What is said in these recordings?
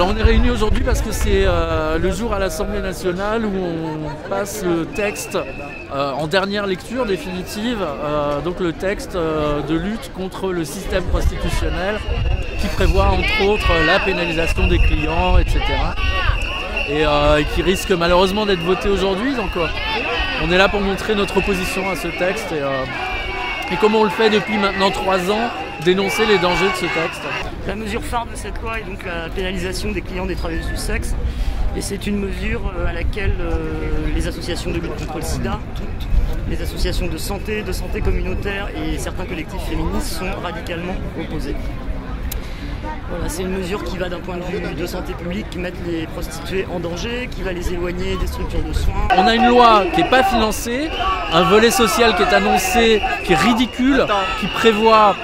Alors on est réunis aujourd'hui parce que c'est le jour à l'Assemblée nationale où on passe le texte en dernière lecture définitive, donc le texte de lutte contre le système prostitutionnel qui prévoit entre autres la pénalisation des clients, etc. Et qui risque malheureusement d'être voté aujourd'hui. Donc on est là pour montrer notre opposition à ce texte et comme on le fait depuis maintenant 3 ans, dénoncer les dangers de ce texte. La mesure phare de cette loi est donc la pénalisation des clients des travailleuses du sexe. Et c'est une mesure à laquelle les associations de lutte contre le sida, toutes les associations de santé communautaire et certains collectifs féministes sont radicalement opposés. Voilà, c'est une mesure qui va d'un point de vue de santé publique, qui met les prostituées en danger, qui va les éloigner des structures de soins. On a une loi qui n'est pas financée, un volet social qui est annoncé, qui est ridicule, qui prévoit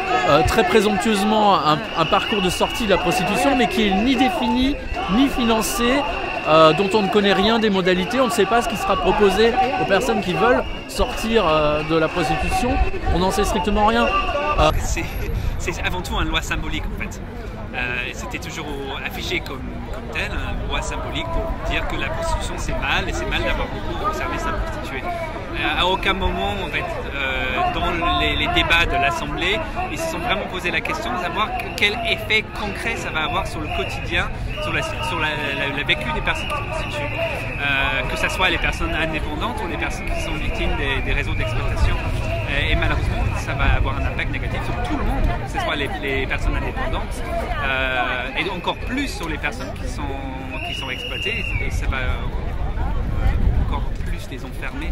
très présomptueusement un parcours de sortie de la prostitution, mais qui est ni défini, ni financé, dont on ne connaît rien des modalités, on ne sait pas ce qui sera proposé aux personnes qui veulent sortir de la prostitution, on n'en sait strictement rien. C'est avant tout une loi symbolique en fait. C'était toujours affiché comme tel, une loi symbolique pour dire que la prostitution c'est mal et c'est mal d'avoir beaucoup de services à prostituer. À aucun moment en fait, dans les débats de l'Assemblée, ils se sont vraiment posé la question de savoir quel effet concret ça va avoir sur le quotidien, sur le vécu des personnes qui se prostituent. Que ce soit les personnes indépendantes ou les personnes qui sont victimes des réseaux d'exploitation. Et malheureusement, ça va avoir un impact négatif sur tout le monde, que ce soit les personnes indépendantes et encore plus sur les personnes qui sont exploitées, et ça va encore plus les enfermer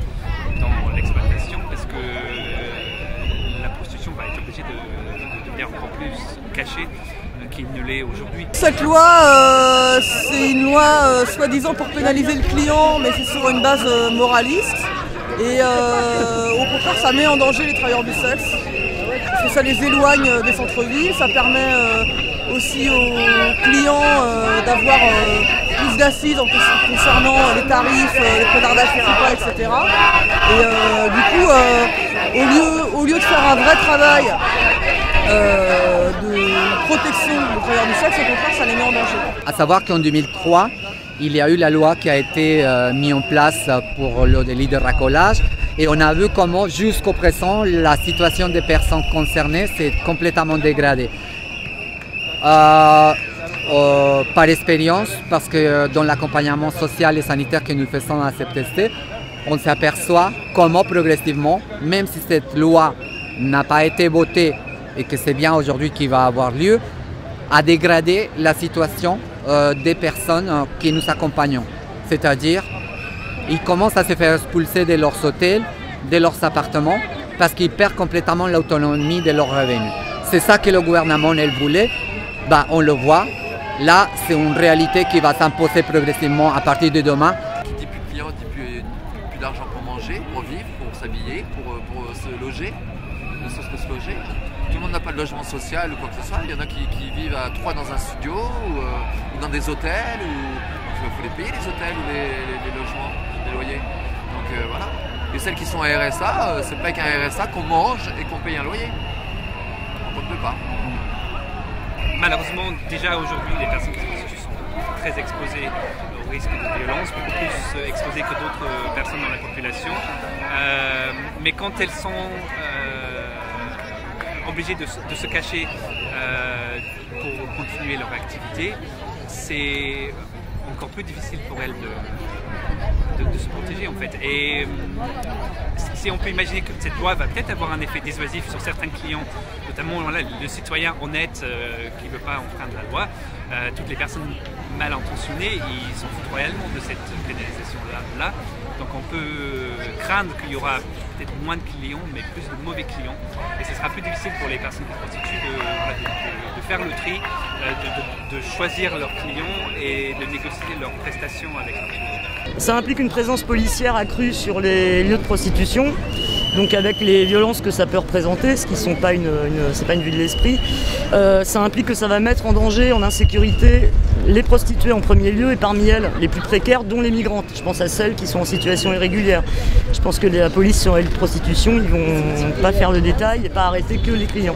dans l'exploitation parce que la prostitution va être obligée de devenir encore plus cachée qu'il ne l'est aujourd'hui. Cette loi, c'est une loi soi-disant pour pénaliser le client, mais c'est sur une base moraliste. Et au contraire, ça met en danger les travailleurs du sexe, parce que ça les éloigne des centres-villes, ça permet aussi aux clients d'avoir plus d'assises concernant les tarifs, les préservatifs, etc. Et du coup, au lieu de faire un vrai travail de protection des travailleurs du sexe, au contraire, ça les met en danger. À savoir qu'en 2003, il y a eu la loi qui a été mise en place pour le délit de racolage et on a vu comment jusqu'au présent la situation des personnes concernées s'est complètement dégradée. Par expérience, parce que dans l'accompagnement social et sanitaire que nous faisons à CPTC, on s'aperçoit comment progressivement, même si cette loi n'a pas été votée et que c'est bien aujourd'hui qu'il va avoir lieu, a dégradé la situation des personnes qui nous accompagnent. C'est-à-dire, ils commencent à se faire expulser de leurs hôtels, de leurs appartements, parce qu'ils perdent complètement l'autonomie de leurs revenus. C'est ça que le gouvernement elle voulait. Ben, on le voit. Là, c'est une réalité qui va s'imposer progressivement à partir de demain. Qui dit plus de clients, dit plus d'argent pour manger, pour vivre, pour s'habiller, pour se loger, ne serait-ce que se loger. Tout le monde n'a pas de logement social ou quoi que ce soit. Il y en a qui vivent à 3 dans un studio ou dans des hôtels. Il faut les payer les hôtels ou les logements, les loyers. Donc voilà. Et celles qui sont à RSA, c'est pas qu'un RSA qu'on mange et qu'on paye un loyer. On ne peut pas. Malheureusement, déjà aujourd'hui, les personnes qui se prostituent sont très exposées au risque de violence, beaucoup plus exposées que d'autres personnes dans la population. Mais quand elles sont obligées de se cacher pour continuer leur activité, c'est encore plus difficile pour elles de se protéger en fait. Et si on peut imaginer que cette loi va peut-être avoir un effet dissuasif sur certains clients, notamment voilà, le citoyen honnête qui ne veut pas enfreindre la loi, toutes les personnes mal intentionnées, ils s'en foutent réellement de cette pénalisation-là. Donc on peut craindre qu'il y aura peut-être moins de clients, mais plus de mauvais clients. Et ce sera plus difficile pour les personnes qui se prostituent de faire le tri, de choisir leurs clients et de négocier leurs prestations avec leurs clients. Ça implique une présence policière accrue sur les lieux de prostitution, donc avec les violences que ça peut représenter, ce qui sont pas c'est pas une vue de l'esprit. Ça implique que ça va mettre en danger, en insécurité, les prostituées en premier lieu et parmi elles les plus précaires, dont les migrantes. Je pense à celles qui sont en situation irrégulière. Je pense que la police sur les lieux de prostitution, ils vont pas faire le détail et pas arrêter que les clients.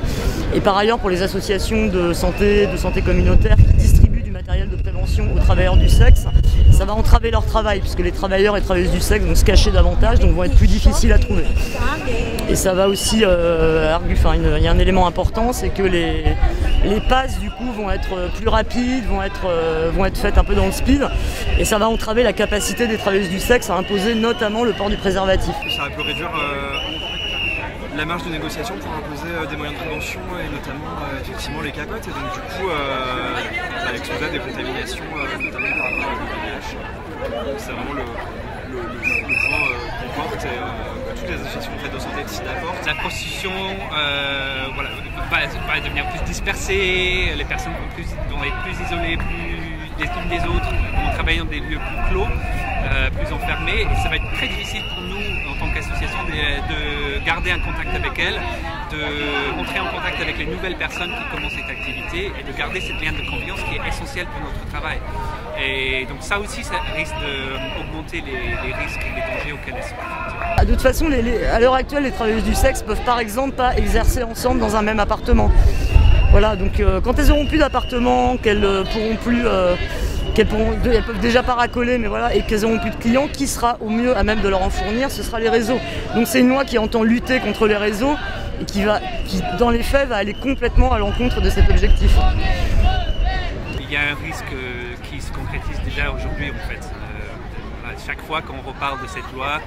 Et par ailleurs, pour les associations de santé communautaire qui distribuent du matériel de prévention travailleurs du sexe, ça va entraver leur travail, puisque les travailleurs et travailleuses du sexe vont se cacher davantage, donc vont être plus difficiles à trouver. Et ça va aussi, il y a un élément important, c'est que les passes du coup vont être plus rapides, vont être faites un peu dans le speed, et ça va entraver la capacité des travailleuses du sexe à imposer notamment le port du préservatif. Ça peut réduire la marge de négociation pour imposer des moyens de prévention et notamment effectivement les capotes, et donc du coup l'explosion des contaminations notamment par rapport à VIH. C'est vraiment le point qu'on porte et que toutes les associations de santé ici apportent. La prostitution va devenir plus dispersée, les personnes vont être plus isolées, les unes des autres, vont travailler dans des lieux plus clos, plus enfermés, et ça va être très difficile pour nous en tant qu'association de garder un contact avec elles, de rentrer en contact avec les nouvelles personnes qui commencent cette activité et de garder cette lien de confiance qui est essentielle pour notre travail. Et donc ça aussi, ça risque d'augmenter les risques et les dangers auxquels elles sont confrontées. De toute façon, à l'heure actuelle, les travailleuses du sexe peuvent par exemple pas exercer ensemble dans un même appartement. Voilà, donc quand elles n'auront plus d'appartement, qu'elles pourront plus... elles peuvent déjà pas racoler, mais voilà, et qu'elles n'auront plus de clients, qui sera au mieux à même de leur en fournir? Ce sera les réseaux. Donc c'est une loi qui entend lutter contre les réseaux et qui dans les faits, va aller complètement à l'encontre de cet objectif. Il y a un risque qui se concrétise déjà aujourd'hui en fait. Chaque fois qu'on reparle de cette loi,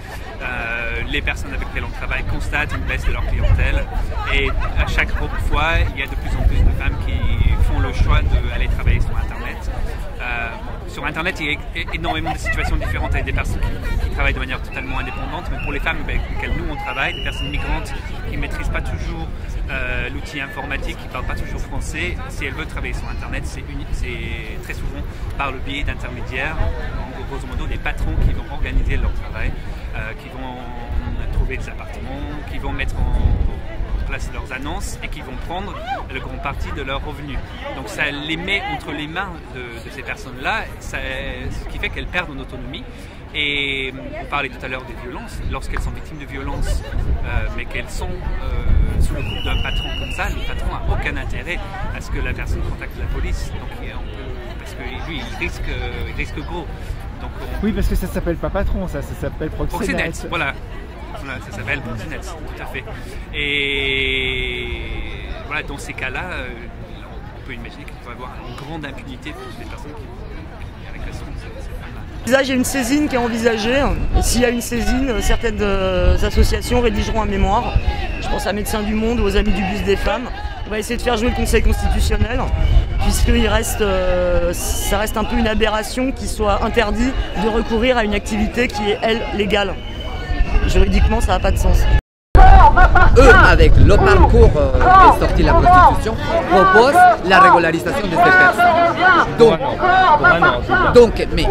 les personnes avec lesquelles on travaille constatent une baisse de leur clientèle, et à chaque fois, il y a de plus en plus de femmes qui font le choix d'aller travailler sur Internet. Sur Internet, il y a énormément de situations différentes avec des personnes qui travaillent de manière totalement indépendante, mais pour les femmes avec lesquelles nous on travaille, des personnes migrantes qui ne maîtrisent pas toujours l'outil informatique, qui ne parlent pas toujours français, si elles veulent travailler sur Internet, c'est très souvent par le biais d'intermédiaires, grosso modo des patrons qui vont organiser leur travail, qui vont trouver des appartements, qui vont mettre en place leurs annonces et qui vont prendre le grand parti de leurs revenus. Donc ça les met entre les mains de ces personnes-là, ce qui fait qu'elles perdent en autonomie. Et on parlait tout à l'heure des violences, lorsqu'elles sont victimes de violences, mais qu'elles sont sous le coup d'un patron comme ça, le patron n'a aucun intérêt à ce que la personne contacte la police, donc parce que lui il risque gros. Donc, oui, parce que ça s'appelle pas patron, ça s'appelle proxénète. Voilà, ça s'appelle proxénète, tout à fait. Et voilà, dans ces cas-là, on peut imaginer qu'il va y avoir une grande impunité pour toutes les personnes qui agressent ces femmes-là. Là, il y a une saisine qui est envisagée. Et s'il y a une saisine, certaines associations rédigeront un mémoire. Je pense à Médecins du Monde ou aux Amis du Bus des Femmes. On va essayer de faire jouer le Conseil constitutionnel, ça reste un peu une aberration qu'il soit interdit de recourir à une activité qui est, elle, légale. Juridiquement, ça n'a pas de sens. Eux, avec le parcours qui est sorti de la prostitution, proposent la régularisation de ces personnes. Donc, mais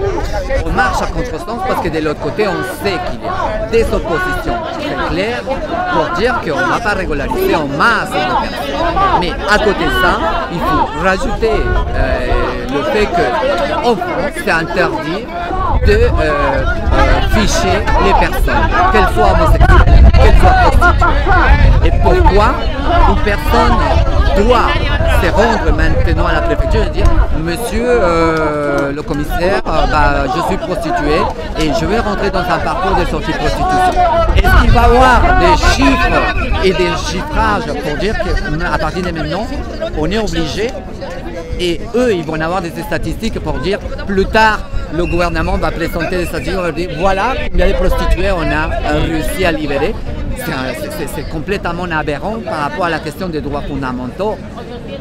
on marche à contresens parce que de l'autre côté, on sait qu'il y a des oppositions très claires pour dire qu'on ne va pas régulariser en masse de personnes. Mais à côté de ça, il faut rajouter le fait qu'en France, c'est interdit de ficher les personnes, qu'elles soient homosexuelles, qu'elles soient prostituées. Et pourquoi une personne doit se rendre maintenant à la préfecture et dire monsieur le commissaire, je suis prostituée et je vais rentrer dans un parcours de sortie prostitution. Est-ce qu'il va y avoir des chiffres et des chiffrages pour dire qu'à partir de maintenant, on est obligé, et eux, ils vont avoir des statistiques pour dire plus tard, le gouvernement va présenter des statistiques, on va dire voilà, il y a des prostituées, on a réussi à libérer. C'est complètement aberrant par rapport à la question des droits fondamentaux.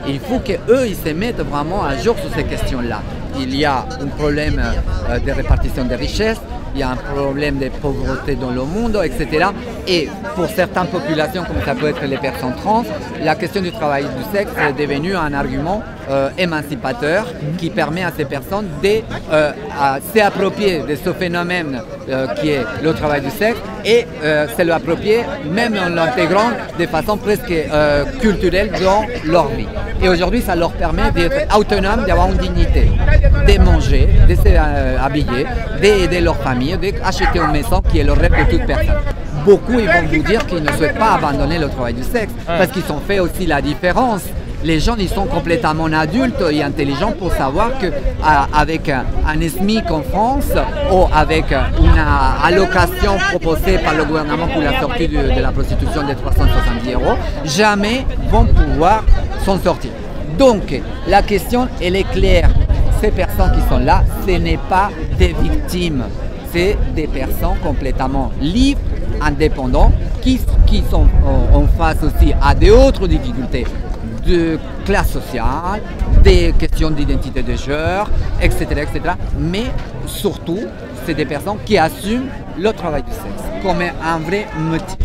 Il faut qu'eux, ils se mettent vraiment à jour sur ces questions-là. Il y a un problème de répartition des richesses, il y a un problème de pauvreté dans le monde, etc. Et pour certaines populations, comme ça peut être les personnes trans, la question du travail du sexe est devenue un argument émancipateur qui permet à ces personnes de s'approprier de ce phénomène qui est le travail du sexe et se l'approprier même en l'intégrant de façon presque culturelle dans leur vie. Et aujourd'hui, ça leur permet d'être autonomes, d'avoir une dignité, de manger, de s'habiller, d'aider leur famille, d'acheter une maison qui est le rêve de toute personne. Beaucoup ils vont vous dire qu'ils ne souhaitent pas abandonner le travail du sexe parce qu'ils ont fait aussi la différence Les gens, ils sont complètement adultes et intelligents pour savoir qu'avec un SMIC en France ou avec une allocation proposée par le gouvernement pour la sortie de la prostitution de 370 €, jamais vont pouvoir s'en sortir. Donc, la question, elle est claire. Ces personnes qui sont là, ce n'est pas des victimes, c'est des personnes complètement libres, indépendants, qui sont en face aussi à d'autres difficultés de classe sociale, des questions d'identité de genre, etc., etc. Mais surtout, c'est des personnes qui assument le travail du sexe comme un vrai métier.